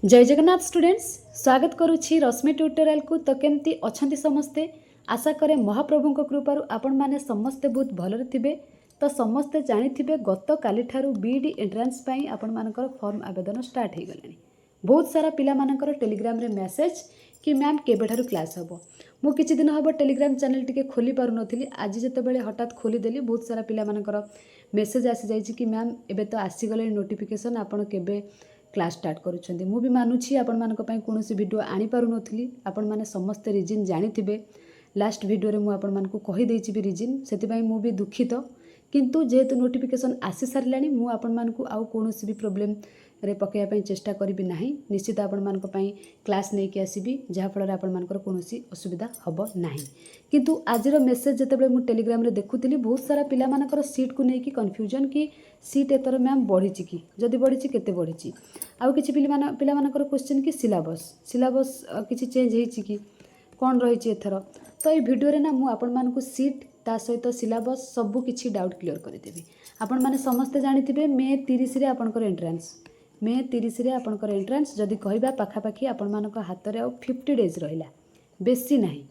जय जगन्नाथ स्टूडेंट्स स्वागत करुछि रश्मि ट्यूटोरियल को। तो केमती अछंती समस्ते आशा करे महाप्रभु कृपारू आपण माने समस्ते बहुत भलरे थिबे। तो समस्ते जानिथिबे गत काली ठारू बीडी एंट्रांस पई आपण मानकर फॉर्म आवेदन स्टार्ट हो गलानी। बहुत सारा पिला मानकर टेलीग्राम रे मेसेज कि मैम केबे ठारू क्लास हबो। मु किछि दिन हबो टेलीग्राम चैनल टिके खोली पारु नथिली। आज जते बेले हठात खोली देली बहुत सारा पिला मानकर मेसेज आसी जाइछि कि मैम एबे तो आसी गले नोटिफिकेशन आपण केबे क्लास स्टार्ट करुछंती। मु भी मानुछि आपण मानक पई कोनोसी वीडियो आनी पारु नथिली। आपण माने समस्त रीजन जानिथिबे। लास्ट वीडियो रे मु आपण मानकु कहि देछि भी रीजन, सेति पई मु भी दुखित। किंतु जेहेतु नोटिफिकेशन आसी सारलानी मु आपण मानकु आउ कोनोसी भी प्रॉब्लम रे पकेया पई चेष्टा करिबि नाही। निश्चित आपण मानक पई क्लास नै के आसीबी जहा फल आपण मानकर कोनोसी असुविधा हबो नाही। किंतु आजिर मेसेज जते बेले मु टेलीग्राम रे देखुतिली बहुत सारा पिला मानकर सीट को नै कि कन्फ्यूजन कि सीट एतर मैम बढ़ी कि जदि बढ़ी केते बढ़ी आउ किछि पिला मानकर क्वेश्चन कि सिलेबस किछि चेंज हेछि कि कोन रहिछि एथर। तो ये वीडियो रे ना मु आपण मानकु सीट ता सहित सिलेबस सबु किछि डाउट क्लियर करि देबी। आपण माने समस्त जानिथिबे मे 30 रे आपनकर एंट्रेंस जदि कहबा पाखा पाखी आपण मानक हाथ रे 50 डेज रहिला, बेसी नाही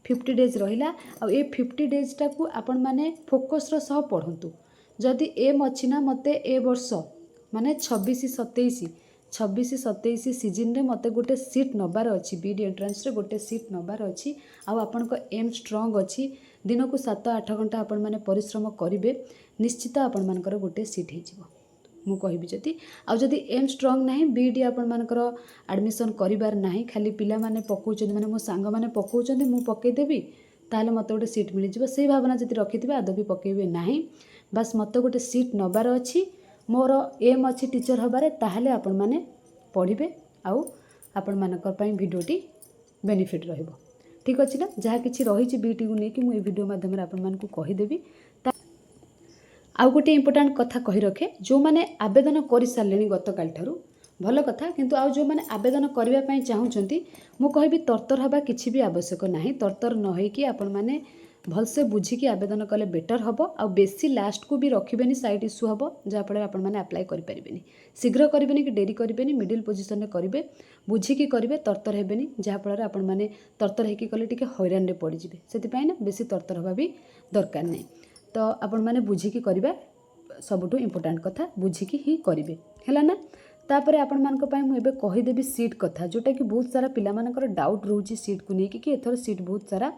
50 डेज रहिला। आ ए 50 डेज टा को आपण माने फोकस रो सह पढंतु। जदि एम अछि ना मते ए वर्ष माने 26-27 सीजन रे मते गोटे सीट नबार अछि। बीडी एंट्रेंस रे गोटे सीट नबार अछि। आ आपण को एम स्ट्रांग अछि। दिन को 7-8 घंटा आपण माने परिश्रम करिवे, निश्चित आपण मानकर गोटे सीट हे जिवो। मु कहबी जदि एम स्ट्रांग नाही बीडी आपण मानकर एडमिशन करिबार नाही, खाली पिला माने पकोचंदी माने मो सांग माने पकोचंदी मु पके देबी ताले मते गोटे सीट मिलि जिवो। सेही भावना जदि रखिथिबे आदबी पकेबे नाही। बस मते गोटे सीट नबार अछि, मोर एम अच्छी टीचर हबारे, ताहले आपण माने पढ़िबे आउ आपण मानकर पई वीडियोटी बेनिफिट रहइबो। ठीक अछि ना। जहा किछि रहिछि बीटी को नै कि मु ए वीडियो माध्यम रे आपण मानकु कहि देबी। आउ गोटे इंपोर्टेंट कथा कहि रखे, जो माने आवेदन करि सारलेनी गत काल ठारू भल कथा। किंतु आउ जो माने आवेदन करिवा पई चाहुचंती मु कहबी तरतर हबा किछि भी आवश्यक नाही। तरतर न होई कि आपण माने भलसे बुझिकी आवेदन कले बेटर हम। आ बेसी लास्ट को भी रखिबेनी, साइड इश्यू हम जहाँफल आपण मैंने आप्लाय करें। शीघ्र करें कि डेरी करें, मिडिल पोजिशन में करेंगे, बुझिकी करेंगे, तरतर हेबेनी जहाँफल आपण मैंने तरतर होकर कले टिके हैरान रे पड़े से ना बेसी तरतर हवा भी दरकार नहीं। तो आपण मैंने बुझिकी करवा सबुठू इंपोर्टेंट कथा, बुझिकी ही करेंगे है ना। तापर आपण मानक पई मु एबे कहिदेबी सीट कथा, जोटा कि बहुत सारा पिला मानकर डाउट रोची सीट को लेकिन कि एथर सीट बहुत सारा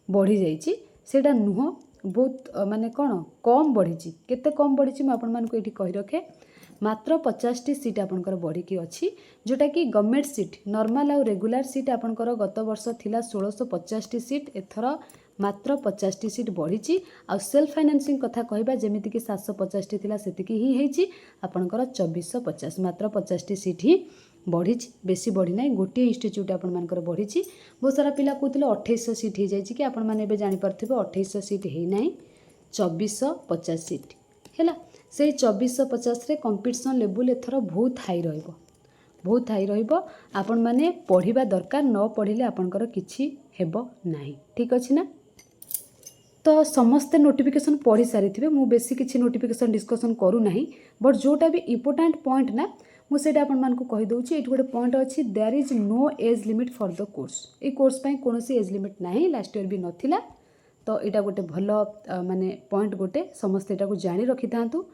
बढ़ी जाइए। सेटा नुह बहुत माने कौन कम बढ़ी, केते कम बढ़ी मुझे आपको ये कही रखे। मात्र 50टी सीट आपंकर बढ़ी अच्छी, जोटा कि गवर्नमेंट सीट नॉर्मल आउ रेगुलर सीट आपंकर गत वर्ष थिला 1650टी सीट, एथर मात्र 50टी सीट बढ़ी। आउ सेल्फ फाइनेंसिंग कथा कहबा जेमिति कि 750टी थिला सेतिकी ही हेची आपंकर 2450, मात्र 50टी सीट ही बढ़ी, बेसी बढ़ी ना। गोटे इंस्टीट्यूट आपण मानकर बढ़ी। बहुत सारा पिला कहते 2800 सीट हो जाए कि आपण मैंने जापर 2800 सीट है ना, 2450 सीट है। से 2450 रे कंपटीशन लेवल एथर बहुत हाई रहिबो, बहुत हाई रहिबो। आपण मैंने पढ़िबा दरकार, न पढ़िले आपणकर किछि हेबो नाही। ठीक अछि ना। तो समस्ते नोटिफिकेशन पढ़ी सारी थे, मु बेसी किछि नोटिफिकेशन डिस्कशन करू नाही। बट जोटा भी इंपोर्टेंट पॉइंट ना मुझे आपण मानकु कहि दउछि। एठी गोटे पॉइंट अछि, there is no age limit for the course. ए कोर्स पई कोनोसी एज लिमिट नाही, लास्ट ईयर भी नथिला। तो एटा गोटे भलो माने पॉइंट गोटे समस्त एटा को जानि रखि थांतु।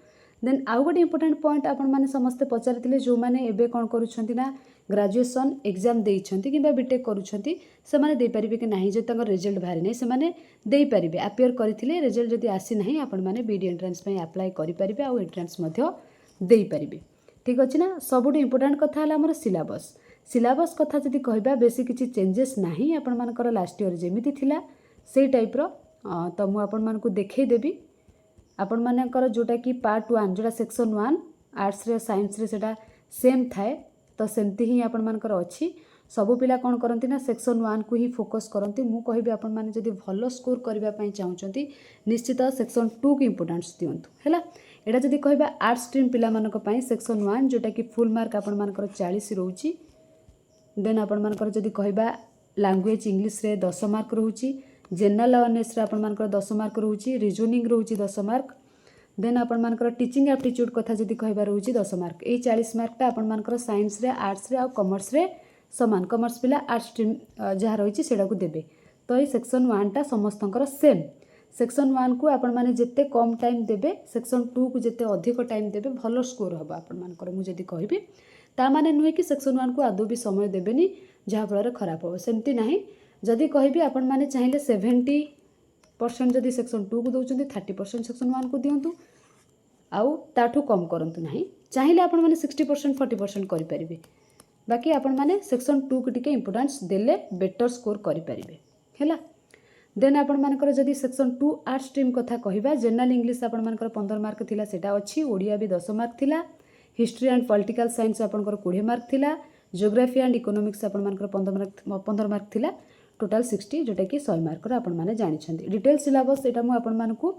देन आउ गोटे इंपोर्टेंट पॉइंट आपण माने समस्त पचारिथिले, जो माने एबे कोन करूछंती ना ग्रेजुएशन एग्जाम देइछंती किबा बीटेक करूछंती, से माने दे परिबे कि नाही। जे तंगर रिजल्ट बाहरी नै से माने दे परिबे, अपियर करिथिले रिजल्ट जदी आसी नाही आपण माने बीडी एंट्रेंस पई अप्लाई करि परिबे आ एंट्रेंस मध्य दे परिबे। ठीक अछि ना। सबुठू इंपोर्टेंट कथा हला हमर सिलेबस कथा जदि कहबा बेसी किछि चेंजेस नाही आपण मानकर लास्ट ईयर जेमिति थिला सेई टाइप रो। तो मु आपण मानकु देखै देबी। आपण मानकर जोटा कि पार्ट 1 जोटा सेक्शन 1 आर्ट्स रे साइंस रे सेटा सेम थाए, तो सेमती ही आपण मानकर अछि। सबु पिला कोन करंती ना सेक्शन 1 को ही फोकस करंती। मु कहबी आपण माने जदि भलो स्कोर करबा पई चाहुचंती निश्चित सेक्शन 2 को इंपोर्टेंस दियंतु हैला। एटा जदि कहबा आर्ट्स स्ट्रीम पिला मानक पई सेक्शन 1 जोटा कि फुल मार्क आपण मानकर 40 रहउची। देन आपण मानकर जदि कहबा लैंग्वेज इंग्लिश रे 10 मार्क रहउची, जनरल अवेयरनेस रे आपण मानकर 10 मार्क रहउची, रीजनिंग रहउची 10 मार्क, देन आपण मानकर टीचिंग एप्टीट्यूड कथा जदि कहबा रहउची 10 मार्क ए 40 मार्कटा आपण मानकर साइंस रे आर्ट्स रे आ कॉमर्स रे समान कॉमर्स पिला आर्ट्स स्ट्रीम जहाँ रही सेटा को देबे तो ये सेक्शन 1 टा समस्तंकर सेम सेक्शन 1 को आपण माने जिते कम टाइम देबे सेक्शन 2 को जिते अधिक टाइम देबे भलो स्कोर हम आपण मानकर मु जदि कहबी ता माने नुहे कि सेक्शन 1 को आदौ भी समय देबेनी जहाँ फल खराब हो सेमती नाही जदि कहबी आपण माने चाहिले 70% जदि सेक्शन 2 को दउचंदी 30% सेक्शन 1 को दियंतु आउ ताठू कम करंतु नाही चाहिले आपण माने 60% 40% करि परिबे बाकी आपण माने सेक्शन 2 को टिके इंपोर्टेंस देले बेटर स्कोर करि परिबे हैला देन आपण मानकर जदि सेक्शन 2 आर्ट स्ट्रीम कथा कहबा जनरल इंग्लिश आपण मानकर 15 मार्क थिला सेटा अछि ओडिया भी 10 मार्क थिला हिस्ट्री एंड पॉलिटिकल साइंस आपनकर 20 मार्क थिला ज्योग्राफी एंड इकोनॉमिक्स आपण मानकर 15 मार्क थिला टोटल 60 जोटा कि 100 मार्क आपण माने जानि छथि डिटेल सिलेबस एटा मु आपण मानकू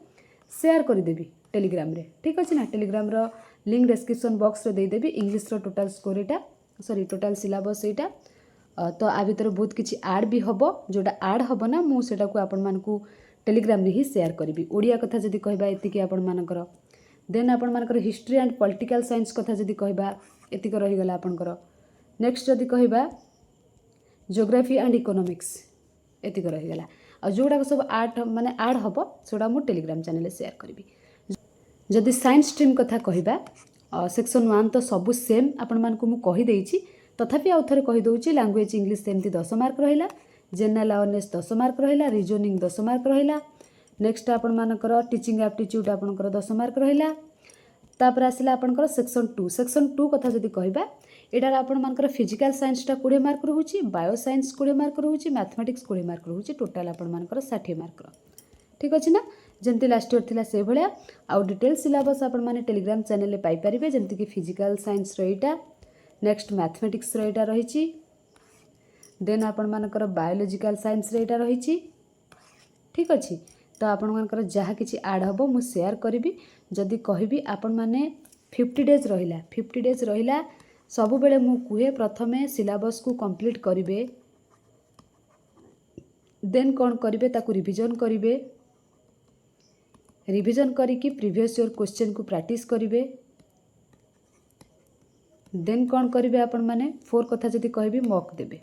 शेयर कर देबी टेलीग्राम रे ठीक अछि ना टेलीग्राम रो लिंक डिस्क्रिप्शन बॉक्स रे दे देबी इंग्लिश रो टोटल स्कोर एटा सॉरी टोटल सिलेबस एटा तो आ भीतर बहुत किछि ऐड भी हबो जोटा ऐड हबो ना मु सेटा को आपण मानकू टेलीग्राम रे ही शेयर करबी ओडिया कथा जदि कहबा एतिकी आपण मानकर देन आपण मानकर हिस्ट्री एंड पॉलिटिकल साइंस कथा जदि कहबा एतिक रही गला आपनकर नेक्स्ट जदि कहबा ज्योग्राफी एंड इकोनॉमिक्स एतिक रही गला आ जोडा सब आर्ट माने ऐड हबो सोडा मु टेलीग्राम चैनल रे शेयर करबी जदि साइंस स्ट्रीम कथा कहबा सेक्शन 1 तो सब सेम आपण मानकू मु कहि देइछि तथापि आउ थरे कहि दउछि लैंग्वेज इंग्लिश सेमती 10 मार्क रहिला जनरल अवेयरनेस 10 मार्क रहिला रीजनिंग 10 मार्क रहिला नेक्स्ट आपण मानकर टीचिंग एप्टीट्यूड आपनकर 10 मार्क रहिला तापर आसिला आपनकर सेक्शन 2 कथा जदि कहबा एटार आपण मानकर फिजिकल साइंस टा 20 मार्क रहउछि बायो साइंस 20 मार्क रहउछि मैथमेटिक्स 20 मार्क रहउछि टोटल आपण मानकर 60 मार्क ठीक अछि ना जमती लास्ट ईयर थिला से भलिया आउ डिटेल सिलेबस आपण माने टेलीग्राम चैनल रे पाई परिबे जमती कि फिजिकल साइंस रहिटा नेक्स्ट मैथमेटिक्स रहिटा रहिछि देन आपण मानकर बायोलॉजिकल साइंस रहिटा रहिछि ठीक अछि तो आपण मानकर जहा किछि ऐड हबो मु शेयर करबी जदि कहबी आपण माने 50 डेज रहिला सब बेले मु कुहे प्रथमे सिलेबस को कंप्लीट करिवे देन कोन करिवे ताकू रिवीजन करिकी प्रीवियस ईयर क्वेश्चन को प्रैक्टिस करिवे देन कौन करिवे आपण माने 4 कथा जदि कहबी मॉक देबे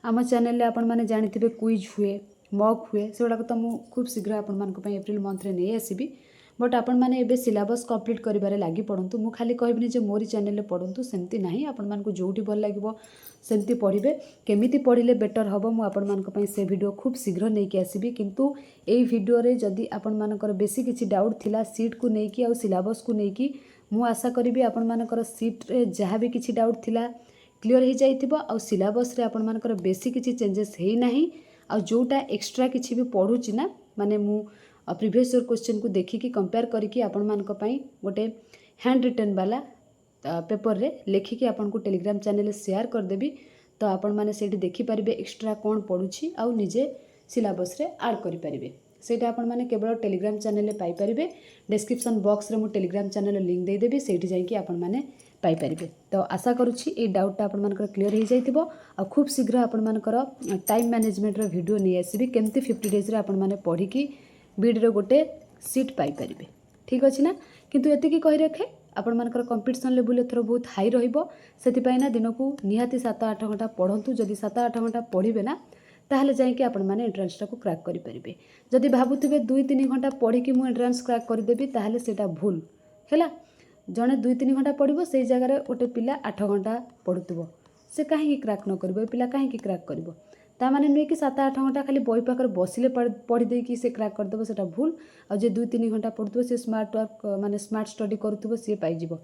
आम चैनल रे आपण माने जानिथिबे क्विज हुए मॉक हुए सेगुड़ा तो मु खूब शीघ्र आपण मान को एप्रिल मंथ रे नहीं आसीबी बट आपण माने एबे सिलेबस कंप्लीट करिबारे लागि पड़ंतु मु खाली कहबिनी जे मोरी चैनल रे पढंतु सेमती नाही आपण मान को जोठी भल लागिवो सेमती पढिबे केमिति पढिले बेटर हबो मु आपण मान को पई से वीडियो खूब शीघ्र नै के आसीबी किंतु एई वीडियो रे जदी आपण मानकर बेसी किछि डाउट थिला सीट को नै कि आ सिलेबस को नै कि मु आशा करिबी आपण मानकर सीट रे जहा भी किछि डाउट थिला क्लियर हो जाइथिबो आ सिलेबस रे आपण मानकर बेसी किछि चेंजेस हेई नाही आ जोटा एक्स्ट्रा किछि भी पढुछि ना माने मु प्रीवियस ईयर क्वेश्चन को देखिकी कंपेयर करिकी आपण मानक पई गोटे हैंड रिटन वाला पेपर रे लेखिकी आपण को टेलीग्राम चैनल रे शेयर कर देबी तो आपण माने सेठी देखि परिबे एक्स्ट्रा कोन पढुछि आ निजे सिलेबस रे ऐड करि परिबे सेटा आपण माने केवल टेलीग्राम चैनल रे पाई परिबे डिस्क्रिप्शन बॉक्स रे मु टेलीग्राम चैनल लिंक दे देबी सेठी जाई कि आपण माने पाई परिबे तो आशा करूछि ए डाउट आपण मानकर क्लियर हो जाइथिबो आ खूब शीघ्र आपण मानकर टाइम मैनेजमेंट रो वीडियो नै आसीबी केमती 50 डेज रे आपण माने पढिकी बीडीरो गोटे सीट पाई परिबे ठीक अछि ना किंतु एतिकी कहि रखे आपण मानकर कंपटीशन लेवल एथरो बहुत हाई रहिबो सेति पई ना दिन को निहाती 7-8 घंटा पढंतु जदी 7-8 घंटा पढिबे ना ताहले जाई कि आपण माने एंट्रेंस टा को क्रैक करि परिबे जदी भाबुथिबे 2-3 घंटा पढी कि मु एंट्रेंस क्रैक करि देबी ताहले सेटा भूल हैला जने 2-3 घंटा पढिबो सेई जगह रे ओटे पिला 8 घंटा पढुतबो से काहे कि क्रैक न करबो पिला काहे कि क्रैक करबो ता माने नुहे कि 7-8 घंटा खाली बही पाकर बसिले पढ़ी दे कि से क्रैक करदेव सेटा भूल आ जे 2-3 घंटा पढ़ुथबो से स्मार्ट वर्क माने स्मार्ट स्टडी करूथबो से पाई जिवो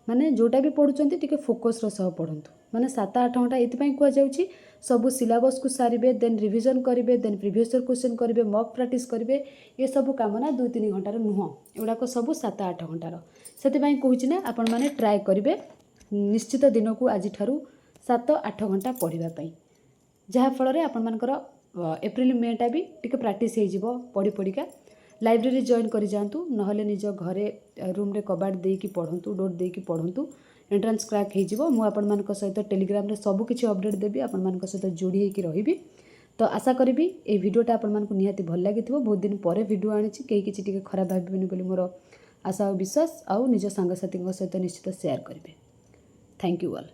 माने जोटा भी पढुचंती टिके फोकस रो सह पढंतु माने 7-8 घंटा एति पई कुआ जाउची सब सिलेबस को सारिबे देन रिवीजन करिवे देन प्रीवियस ईयर क्वेश्चन करिवे मॉक प्रैक्टिस करिवे ये सब काम ना 2-3 घंटा रो नुह एडा को सब 7-8 घंटा रो सेति पई कहूची ना आपण माने ट्राई करिवे निश्चित दिन को आज ठारू 7-8 घंटा पढ़िबा पई जहाँ फल आपण मानकर एप्रिल मेटा भी टिके प्रैक्टिस हो जिवो पढ़ी पढ़िका लाइब्रेरी जॉइन करि जांतु नहले निज घरे रूम रे कबाट देकी पढ़ंतु डोर देकी पढ़ंतु एंट्रेंस क्रैक हो जिवो मु आपण मानक सहित टेलीग्राम रे सब किछि अपडेट देबी आपण मानक सहित जोड़ी हेकी रहिबी तो आशा करिबी ए वीडियोटा आपण मानक निहाती भल लागिथिबो बहुत दिन परे वीडियो आनिछि केही किछि टिके खराब भाबिबेनी बोली मोर आशा और विश्वास आउ निज सांगसाथी सहित निश्चित शेयर करेंगे। Thank you all.